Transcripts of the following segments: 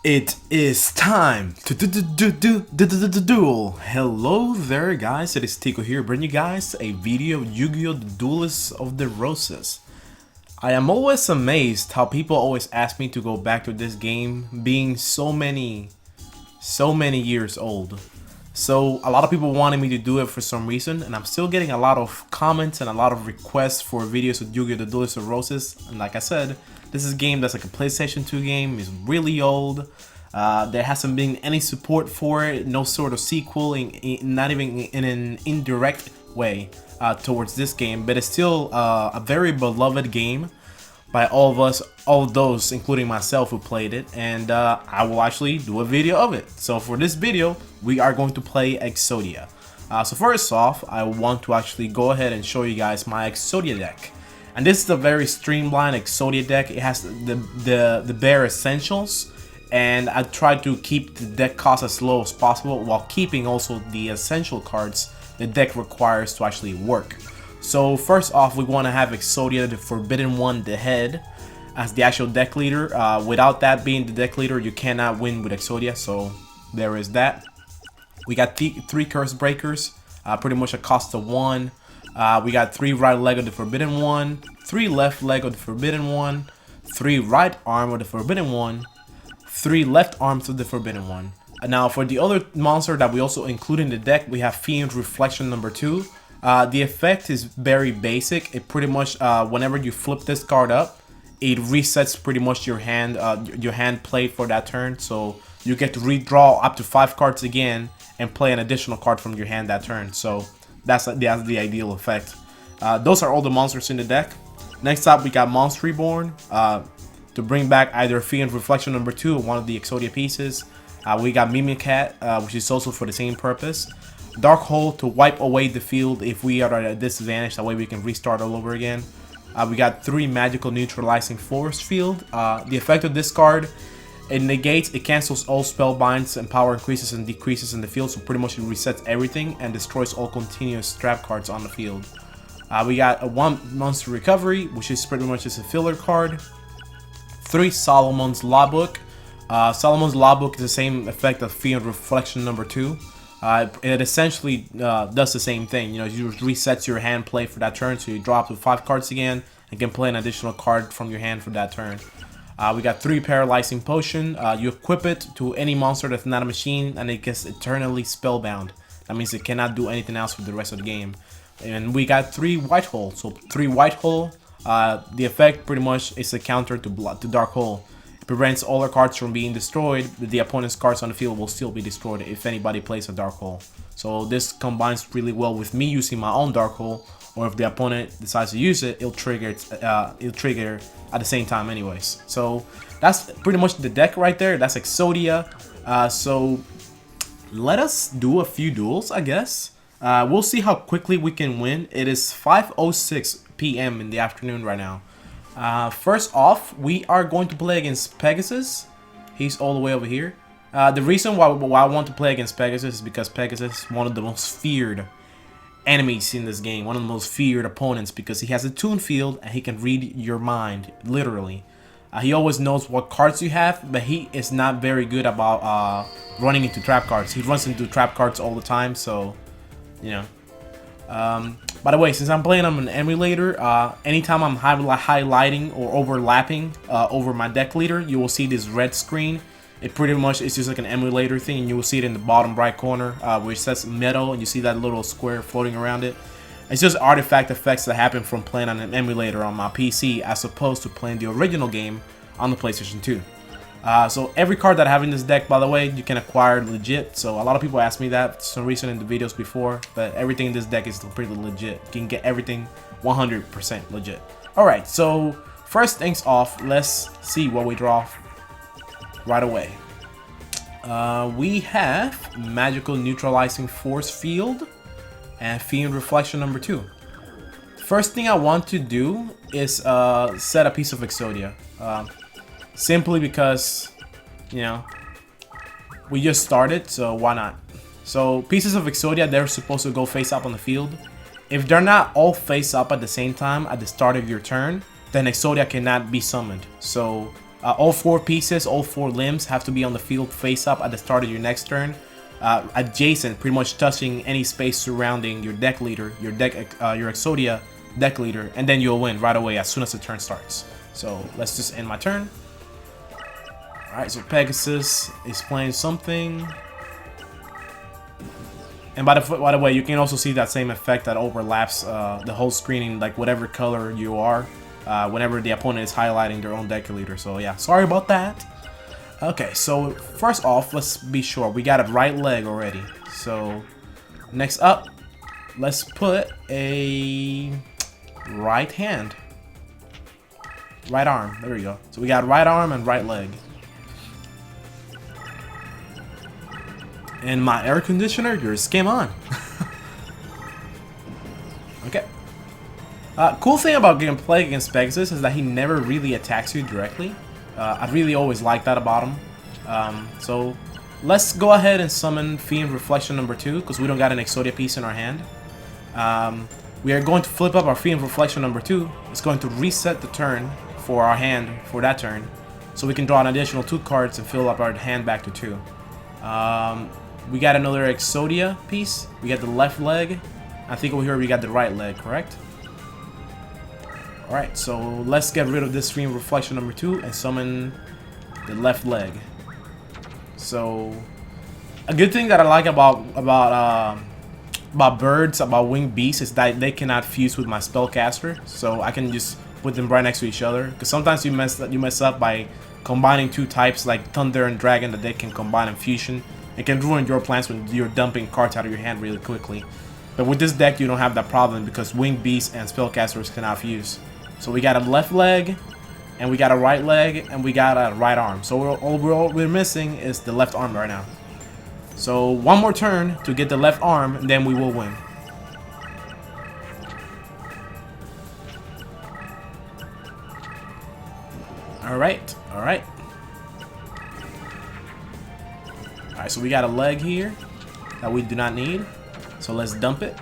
It is time to duel. Hello there, guys. It is Tico here, bringing you guys a video of Yugioh The Duelists of the Roses. I am always amazed how people always ask me to go back to this game, being so many years old. So a lot of people wanted me to do it for some reason, and I'm still getting a lot of comments and a lot of requests for videos of Yugioh The Duelists of Roses. And like I said, this is a game that's like a PlayStation 2 game. It's really old. There hasn't been any support for it, no sort of sequel, not even in an indirect way towards this game. But it's still a very beloved game by all of us, all of those, including myself, who played it, and I will actually do a video of it. So for this video, we are going to play Exodia. So first off, I want to actually go ahead and show you guys my Exodia deck. And this is a very streamlined Exodia deck. It has the bare essentials, and I tried to keep the deck cost as low as possible while keeping also the essential cards the deck requires to actually work. So first off, we want to have Exodia, the Forbidden One, the head, as the actual deck leader. Without that being the deck leader, you cannot win with Exodia, so there is that. We got three Curse Breakers, pretty much a cost of 1. We got 3 right leg of the Forbidden One, 3 left leg of the Forbidden One, 3 right arm of the Forbidden One, 3 left arms of the Forbidden One. Now for the other monster that we also include in the deck, we have Fiend Reflection number 2. The effect is very basic. It pretty much, whenever you flip this card up, it resets pretty much your hand play for that turn. So you get to redraw up to 5 cards again and play an additional card from your hand that turn. So that's the ideal effect. Those are all the monsters in the deck. Next up, we got Monster Reborn to bring back either Fiend Reflection number 2 or one of the Exodia pieces. We got Mimicat, which is also for the same purpose. Dark Hole to wipe away the field if we are at a disadvantage, that way we can restart all over again. We got 3 Magical Neutralizing Force Field. The effect of this card, it negates, it cancels all spellbinds and power increases and decreases in the field, so pretty much it resets everything and destroys all continuous trap cards on the field. We got a 1 Monster Recovery, which is pretty much just a filler card. 3 Solomon's Lawbook. Solomon's Lawbook is the same effect of Fiend Reflection number 2. It essentially does the same thing. You know, you resets your hand play for that turn, so you drop to 5 cards again and can play an additional card from your hand for that turn. We got 3 Paralyzing Potion. You equip it to any monster that's not a machine, and it gets eternally spellbound. That means it cannot do anything else for the rest of the game. And we got 3 White Hole. So 3 White Hole. The effect pretty much is a counter to Dark Hole. Prevents all our cards from being destroyed. The opponent's cards on the field will still be destroyed if anybody plays a Dark Hole. So this combines really well with me using my own Dark Hole, or if the opponent decides to use it, it'll trigger at the same time anyways. So that's pretty much the deck right there. That's Exodia. So let us do a few duels, I guess. We'll see how quickly we can win. It is 5:06 p.m. in the afternoon right now. First off, we are going to play against Pegasus. He's all the way over here. The reason why I want to play against Pegasus is because Pegasus is one of the most feared enemies in this game. One of the most feared opponents, because he has a tune field and he can read your mind, literally. He always knows what cards you have, but he is not very good about running into trap cards. He runs into trap cards all the time, so, you know. By the way, since I'm playing on an emulator, anytime I'm highlighting or overlapping over my deck leader, you will see this red screen. It pretty much is just like an emulator thing, and you will see it in the bottom right corner where it says metal, and you see that little square floating around it. It's just artifact effects that happen from playing on an emulator on my PC as opposed to playing the original game on the PlayStation 2. So every card that I have in this deck, by the way, you can acquire legit. So a lot of people ask me that for some reason in the videos before, but everything in this deck is pretty legit. You can get everything 100% legit. Alright, so first things off, let's see what we draw right away. We have Magical Neutralizing Force Field and Fiend Reflection number 2. First thing I want to do is set a piece of Exodia. Simply because, you know, we just started, so why not? So pieces of Exodia, they're supposed to go face up on the field. If they're not all face up at the same time at the start of your turn, then Exodia cannot be summoned. So All 4 pieces, all 4 limbs have to be on the field face up at the start of your next turn. Adjacent, pretty much touching any space surrounding your deck leader, your Exodia deck leader, and then you'll win right away as soon as the turn starts. So let's just end my turn. Alright, so Pegasus is playing something. And by the way, you can also see that same effect that overlaps the whole screen in like whatever color you are whenever the opponent is highlighting their own deck leader. So yeah, sorry about that. Okay, so first off, let's be sure we got a right leg already. So next up, let's put a right hand. Right arm, there we go. So we got right arm and right leg. And my air conditioner, yours came on. Okay. Cool thing about gameplay against Pegasus is that he never really attacks you directly. I really always like that about him. So let's go ahead and summon Fiend Reflection number 2 because we don't got an Exodia piece in our hand. We are going to flip up our Fiend Reflection number 2. It's going to reset the turn for our hand for that turn, so we can draw an additional 2 cards and fill up our hand back to 2. We got another Exodia piece. We got the left leg. I think over here we got the right leg, correct? Alright, so let's get rid of this Fiend Reflection number 2 and summon the left leg. So a good thing that I like about birds, about winged beasts, is that they cannot fuse with my spellcaster, so I can just put them right next to each other. Because sometimes you mess up by combining 2 types like Thunder and Dragon that they can combine in fusion. It can ruin your plans when you're dumping cards out of your hand really quickly. But with this deck, you don't have that problem because winged beasts and spellcasters cannot fuse. So we got a left leg, and we got a right leg, and we got a right arm. So all we're missing is the left arm right now. So one more turn to get the left arm, and then we will win. Alright, alright. Alright, so we got a leg here that we do not need. So let's dump it.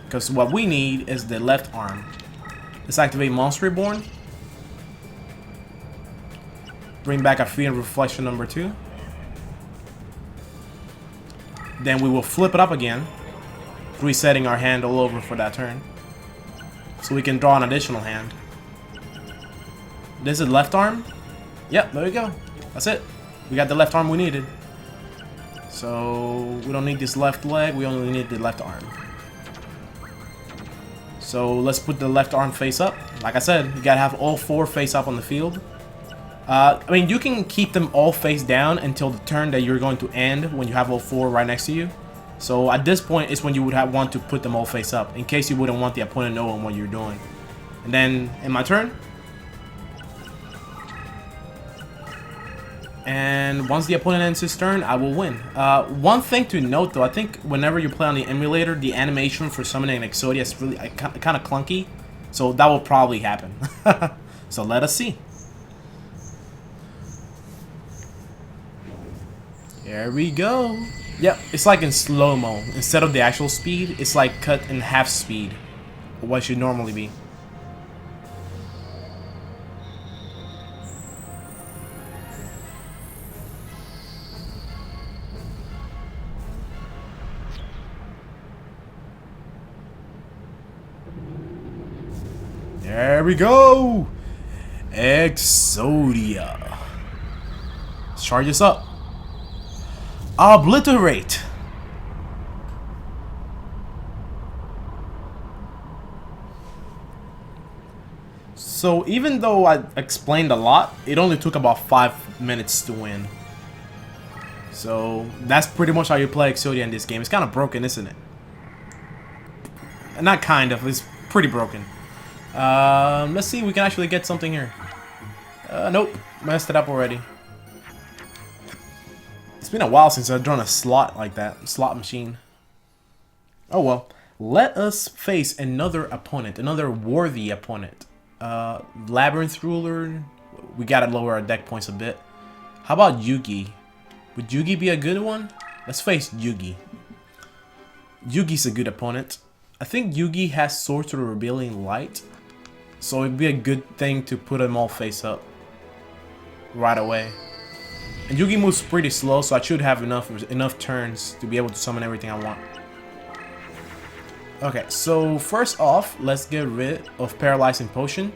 Because what we need is the left arm. Let's activate Monster Reborn. Bring back a Fiend Reflection number 2. Then we will flip it up again, resetting our hand all over for that turn. So we can draw an additional hand. This is left arm. Yep, there we go. That's it. We got the left arm we needed. So we don't need this left leg, we only need the left arm. So let's put the left arm face up. Like I said, you gotta have all 4 face up on the field. I mean, you can keep them all face down until the turn that you're going to end when you have all 4 right next to you. So at this point is when you would want to put them all face up, in case you wouldn't want the opponent knowing what you're doing. And then in my turn, and once the opponent ends his turn, I will win. One thing to note though, I think whenever you play on the emulator, the animation for summoning an Exodia is really kind of clunky. So that will probably happen. So let us see. There we go. Yep, it's like in slow-mo. Instead of the actual speed, it's like cut in half speed. What should normally be. There we go! Exodia. Let's charge this up. Obliterate! So even though I explained a lot, it only took about 5 minutes to win. So that's pretty much how you play Exodia in this game. It's kind of broken, isn't it? Not kind of, it's pretty broken. Let's see if we can actually get something here. Nope, messed it up already. It's been a while since I've drawn a slot like that, slot machine. Oh well, let us face another opponent, another worthy opponent. Labyrinth Ruler, we gotta lower our deck points a bit. How about Yugi? Would Yugi be a good one? Let's face Yugi. Yugi's a good opponent. I think Yugi has Sorcerer Rebellion Light, so it'd be a good thing to put them all face up. right away. And Yugi moves pretty slow, so I should have enough turns to be able to summon everything I want. Okay, so first off, let's get rid of Paralyzing Potion.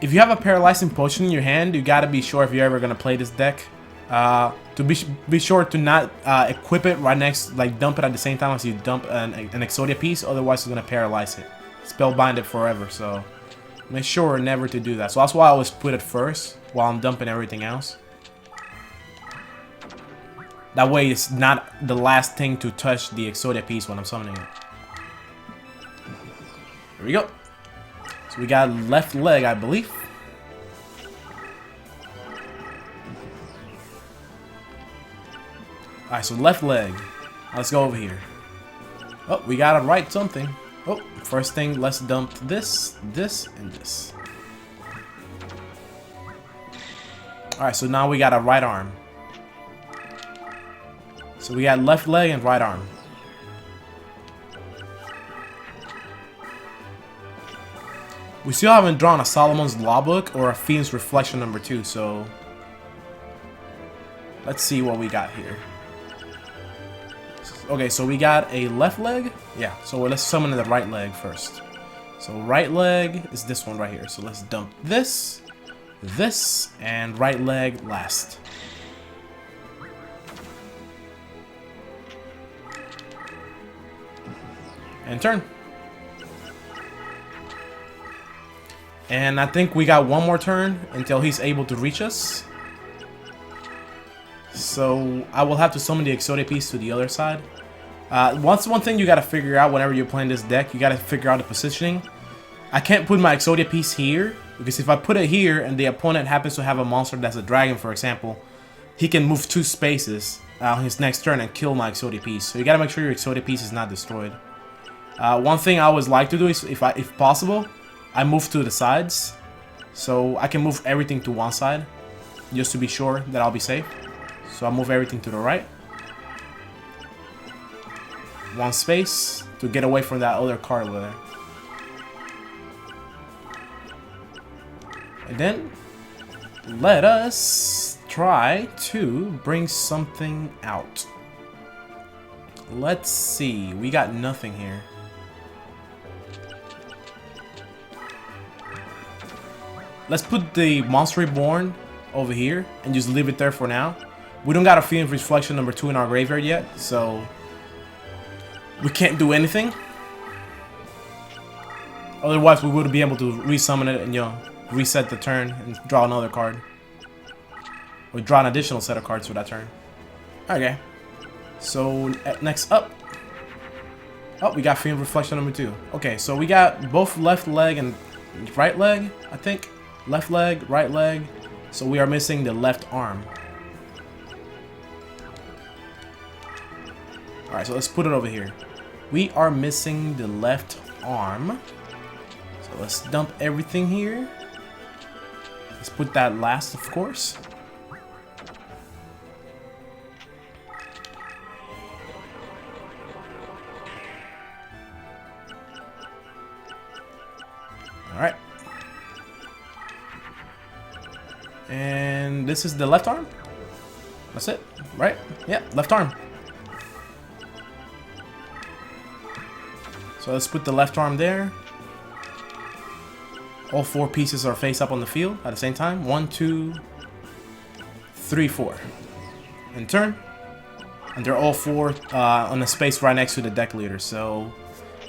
If you have a Paralyzing Potion in your hand, you gotta be sure if you're ever gonna play this deck, to be sure to not equip it right next, like dump it at the same time as you dump an Exodia piece, otherwise it's gonna paralyze it. Spellbind it forever, so make sure never to do that. So that's why I always put it first while I'm dumping everything else. That way it's not the last thing to touch the Exodia piece when I'm summoning it. Here we go. So we got left leg, I believe. Alright, so left leg. Let's go over here. Oh, we gotta write something. Oh, first thing, let's dump this, this, and this. Alright, so now we got a right arm. So we got left leg and right arm. We still haven't drawn a Solomon's Law Book or a Fiend's Reflection number 2, so let's see what we got here. Okay, so we got a left leg. Yeah, so let's summon the right leg first. So right leg is this one right here. So let's dump this, this, and right leg last. And turn. And I think we got one more turn until he's able to reach us. So I will have to summon the Exodia piece to the other side. One thing you gotta figure out whenever you're playing this deck, you gotta figure out the positioning. I can't put my Exodia piece here, because if I put it here and the opponent happens to have a monster that's a dragon, for example, he can move 2 spaces on his next turn and kill my Exodia piece. So you gotta make sure your Exodia piece is not destroyed. One thing I always like to do is, if possible, I move to the sides, so I can move everything to one side, just to be sure that I'll be safe. So I move everything to the right. One space to get away from that other card over there. And then, let us try to bring something out. Let's see, we got nothing here. Let's put the Monster Reborn over here and just leave it there for now. We don't got a Fiend's Reflection number 2 in our graveyard yet, so we can't do anything. Otherwise, we would be able to resummon it and, you know, reset the turn and draw another card. Or draw an additional set of cards for that turn. Okay. So, next up. Oh, we got Fiend's Reflection number 2. Okay, so we got both left leg and right leg, I think. Left leg, right leg. So we are missing the left arm. Alright, so let's put it over here. We are missing the left arm. So let's dump everything here. Let's put that last, of course. Alright. And this is the left arm. That's it, right? Yeah, left arm. So let's put the left arm there. All 4 pieces are face up on the field at the same time. 1, 2, 3, 4. And turn. And they're all 4 on a space right next to the deck leader. So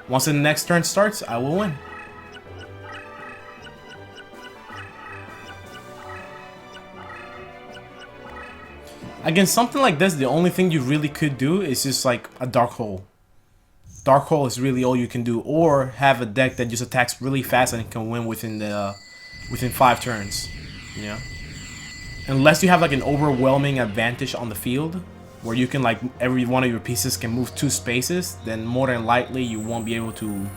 once the next turn starts, I will win. Against something like this, the only thing you really could do is just like a Dark Hole. Dark Hole is really all you can do, or have a deck that just attacks really fast and can win within 5 turns. You know, unless you have like an overwhelming advantage on the field, where you can like every one of your pieces can move 2 spaces, then more than likely you won't be able to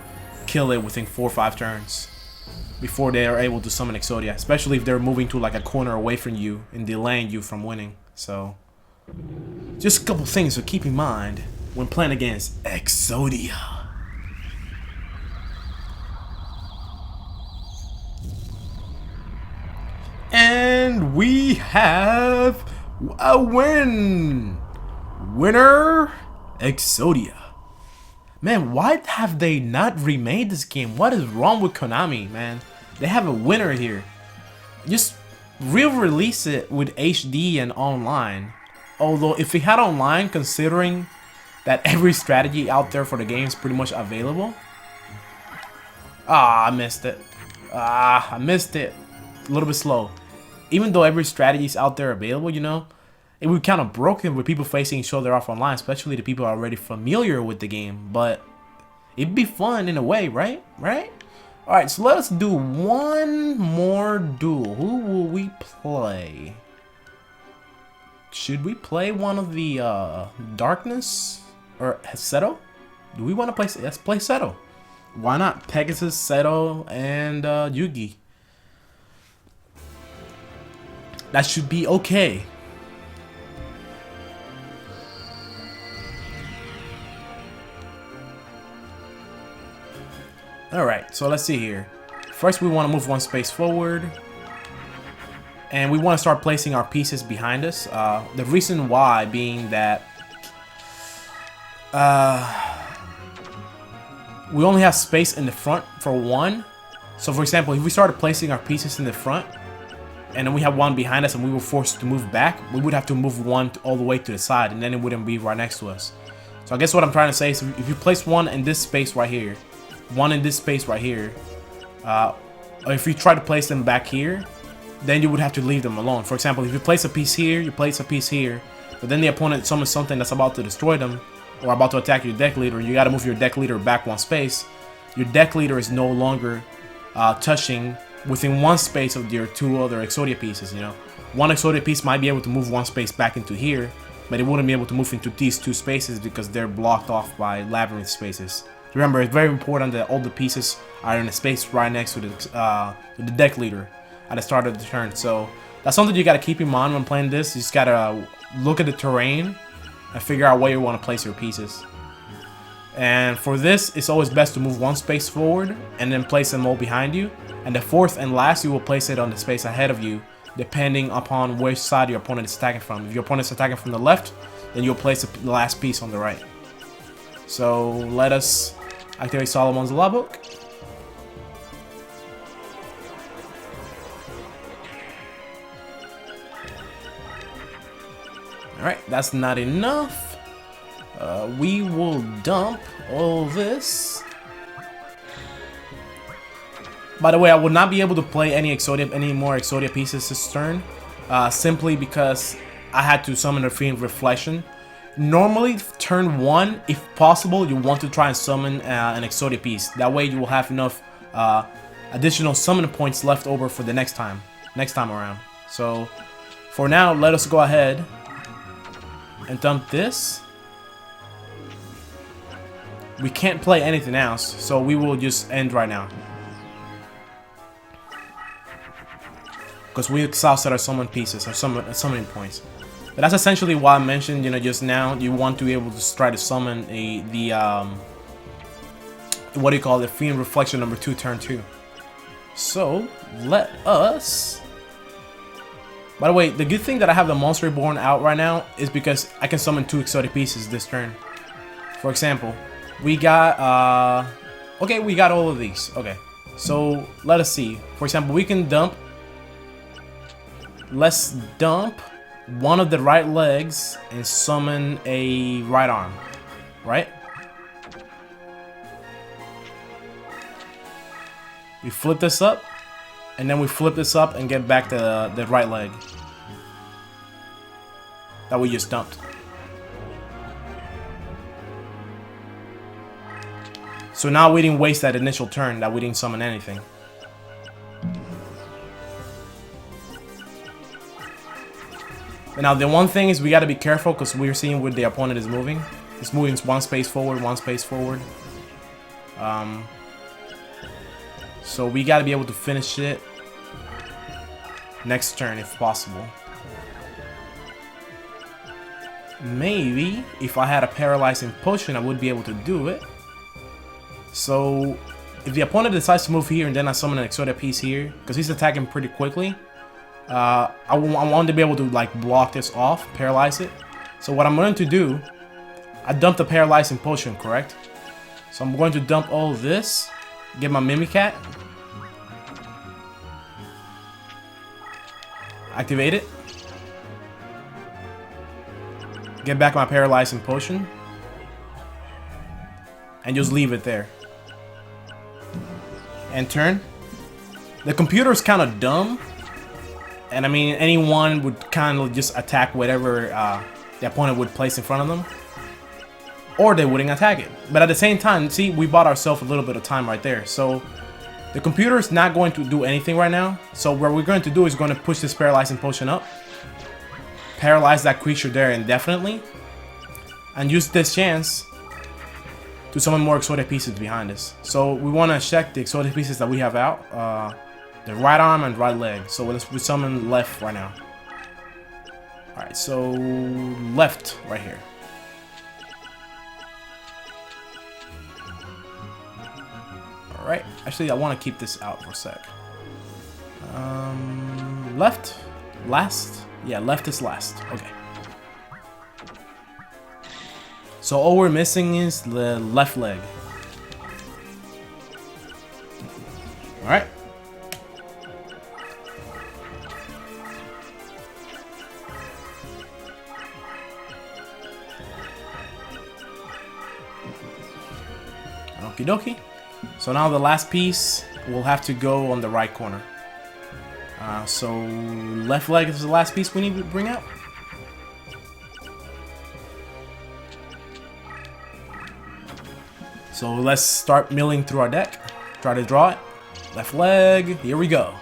kill it within 4 or 5 turns before they are able to summon Exodia. Especially if they're moving to like a corner away from you and delaying you from winning. So, just a couple things to keep in mind when playing against Exodia. And we have a win! Winner, Exodia. Man, why have they not remade this game? What is wrong with Konami, man? They have a winner here. Just re-release it with HD and online. Although, if we had online, considering that every strategy out there for the game is pretty much available. Ah, I missed it. Ah, I missed it. A little bit slow. Even though every strategy is out there available, you know, it would kind of broken with people facing each other off online, especially the people already familiar with the game. But it'd be fun in a way, right? Right? Alright, so let us do one more duel. Who will we play? Should we play one of the Darkness or Seto? Do we want to play? Let's play Seto. Why not? Pegasus, Seto, and Yugi. That should be okay. Alright, so let's see here. First, we want to move one space forward. And we want to start placing our pieces behind us. The reason why being that we only have space in the front for one. So for example, if we started placing our pieces in the front and then we have one behind us and we were forced to move back, we would have to move one all the way to the side and then it wouldn't be right next to us. So I guess what I'm trying to say is if you place one in this space right here, one in this space right here, or if you try to place them back here, then you would have to leave them alone. For example, if you place a piece here, you place a piece here, but then the opponent summons something that's about to destroy them or about to attack your deck leader, you gotta move your deck leader back one space. Your deck leader is no longer touching within one space of your two other Exodia pieces, you know. One Exodia piece might be able to move one space back into here, but it wouldn't be able to move into these two spaces because they're blocked off by labyrinth spaces. Remember, it's very important that all the pieces are in a space right next to the deck leader at the start of the turn. So that's something you gotta keep in mind when playing this. You just gotta look at the terrain and figure out where you want to place your pieces. And for this, it's always best to move one space forward and then place them all behind you. And the fourth and last, you will place it on the space ahead of you, depending upon which side your opponent is attacking from. If your opponent is attacking from the left, then you'll place the last piece on the right. So let us activate Solomon's Law Book. Alright, that's not enough. We will dump all this. By the way, I will not be able to play any more Exodia pieces this turn, simply because I had to summon a Fiend Reflection. Normally, turn 1, if possible, you want to try and summon an Exodia piece. That way, you will have enough additional summon points left over for the next time around. So, for now, let us go ahead and dump this. We can't play anything else, so we will just end right now. Because we exhausted our summon pieces, our summoning points. But that's essentially why I mentioned, you know, just now, you want to be able to try to summon what do you call it, Fiend Reflection number 2, turn 2. So, let us... By the way, the good thing that I have the Monster Reborn out right now is because I can summon 2 Exotic pieces this turn. For example, we got, okay, we got all of these. Okay, so let us see. For example, we can dump, let's dump one of the right legs and summon a right arm, right? We flip this up, and then we flip this up and get back to the right leg that we just dumped. So now we didn't waste that initial turn that we didn't summon anything. But now the one thing is we got to be careful because we're seeing where the opponent is moving. It's moving one space forward, one space forward. So we got to be able to finish it next turn if possible. Maybe if I had a paralyzing potion, I would be able to do it. So if the opponent decides to move here and then I summon an Exodia piece here, because he's attacking pretty quickly, I want to be able to like block this off, paralyze it. So what I'm going to do, I dumped the paralyzing potion, correct? So I'm going to dump all this, get my Mimicat, activate it, get back my paralyzing potion, and just leave it there. And turn. The computer is kind of dumb, and I mean anyone would kind of just attack whatever the opponent would place in front of them, or they wouldn't attack it. But at the same time, see, we bought ourselves a little bit of time right there. So the computer is not going to do anything right now. So what we're going to do is going to push this paralyzing potion up, paralyze that creature there indefinitely, and use this chance to summon more Exodia pieces behind us. So we want to check the Exodia pieces that we have out, the right arm and right leg. So let's summon left right now. Alright, so left right here. Alright, actually I want to keep this out for a sec. Left? Last? Yeah, left is last. Okay. So all we're missing is the left leg. Alright. Okie dokie. So now the last piece will have to go on the right corner. So left leg is the last piece we need to bring out. So let's start milling through our deck. Try to draw it. Left leg, here we go.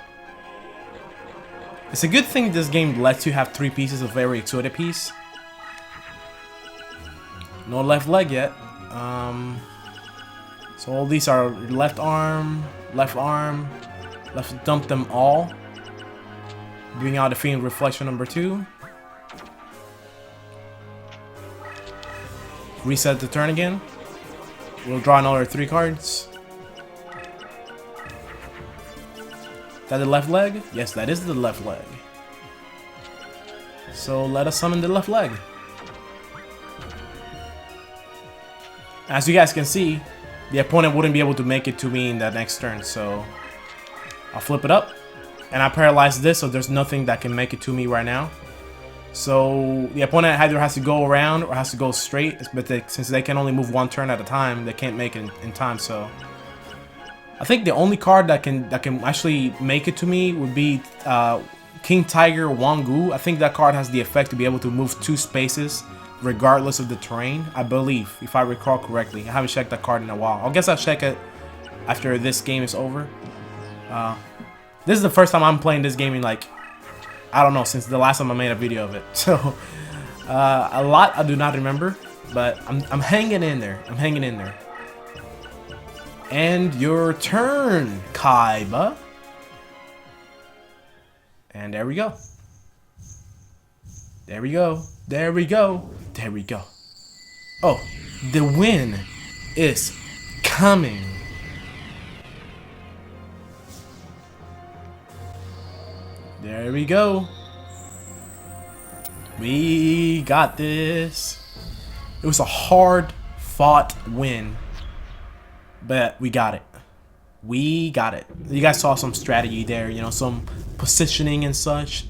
It's a good thing this game lets you have 3 pieces of every Exodia piece. No left leg yet. So all these are left arm, left arm. Let's dump them all. Bring out the Fiend Reflection number 2. Reset the turn again. We'll draw another 3 cards. Is that the left leg? Yes, that is the left leg. So let us summon the left leg. As you guys can see, the opponent wouldn't be able to make it to me in that next turn, so I'll flip it up. And I paralyze this, so there's nothing that can make it to me right now. So the opponent either has to go around or has to go straight, but since they can only move 1 turn at a time, they can't make it in time. So I think the only card that can actually make it to me would be King Tiger Wangu. I think that card has the effect to be able to move 2 spaces regardless of the terrain, I believe, if I recall correctly. I haven't checked that card in a while. I guess I'll check it after this game is over. This is the first time I'm playing this game in, like, I don't know, since the last time I made a video of it. So a lot I do not remember, but I'm hanging in there. I'm hanging in there. And your turn, Kaiba. And there we go. There we go. There we go. There we go. Oh, the win is coming. There we go. We got this. It was a hard-fought win, but we got it. We got it. You guys saw some strategy there, you know, some positioning and such.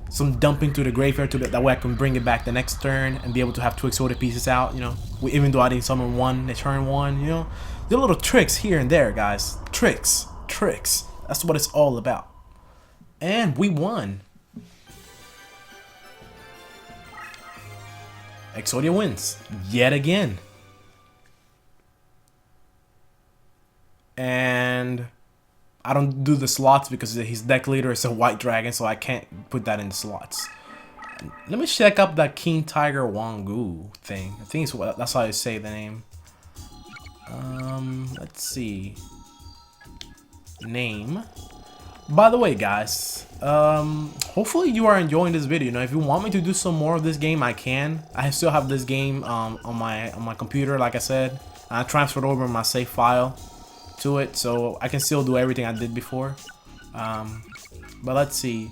Some dumping to the graveyard that way I can bring it back the next turn and be able to have 2 Exodia pieces out, you know. Even though I didn't summon 1 in turn 1, you know. The little tricks here and there, guys. Tricks. Tricks. That's what it's all about. And we won. Exodia wins. Yet again. And I don't do the slots because his deck leader is a white dragon, so I can't put that in the slots. Let me check up that King Tiger Wangu thing. I think that's how I say the name. Let's see. Name. By the way, guys, hopefully you are enjoying this video. You know, if you want me to do some more of this game, I can. I still have this game on my computer, like I said. I transferred over my save file to it, so I can still do everything I did before. But let's see.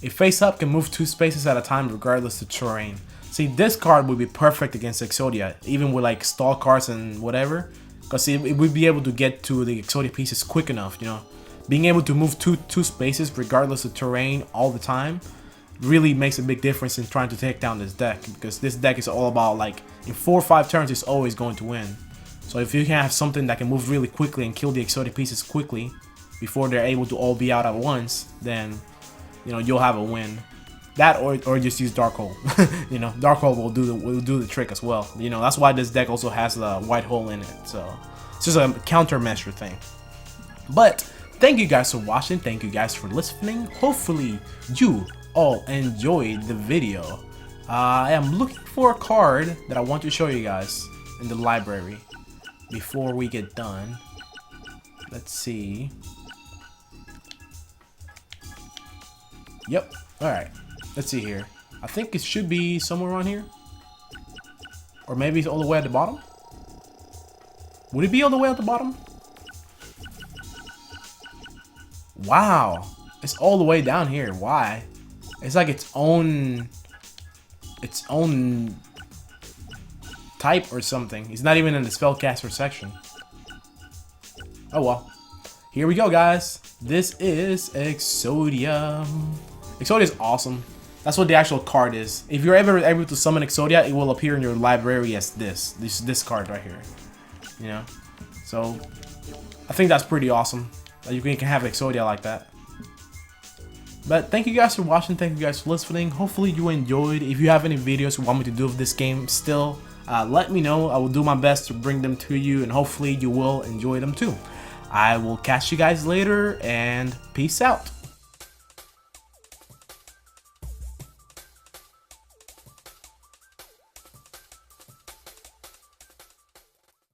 A face up can move 2 spaces at a time regardless of terrain. See, this card would be perfect against Exodia, even with like stall cards and whatever, because it would be able to get to the Exodia pieces quick enough, you know. Being able to move two spaces regardless of terrain all the time really makes a big difference in trying to take down this deck, because this deck is all about like in 4 or 5 turns it's always going to win. So if you can have something that can move really quickly and kill the Exodia pieces quickly before they're able to all be out at once, then you know you'll have a win. That or just use Dark Hole. You know, Dark Hole will do the trick as well. You know, that's why this deck also has the white hole in it. So it's just a countermeasure thing. But thank you guys for watching. Thank you guys for listening. Hopefully you all enjoyed the video. I am looking for a card that I want to show you guys in the library before we get done. Let's see. Yep. Alright. Let's see here. I think it should be somewhere around here. Or maybe it's all the way at the bottom. Would it be all the way at the bottom? Wow. It's all the way down here. Why? It's like its own type or something. It's not even in the spellcaster section. Oh well. Here we go, guys. This is Exodia. Exodia is awesome. That's what the actual card is. If you're ever able to summon Exodia, it will appear in your library as this card right here. You know? So I think that's pretty awesome that you can have Exodia like that. But thank you guys for watching. Thank you guys for listening. Hopefully you enjoyed. If you have any videos you want me to do of this game still, let me know. I will do my best to bring them to you, and hopefully you will enjoy them too. I will catch you guys later, and peace out.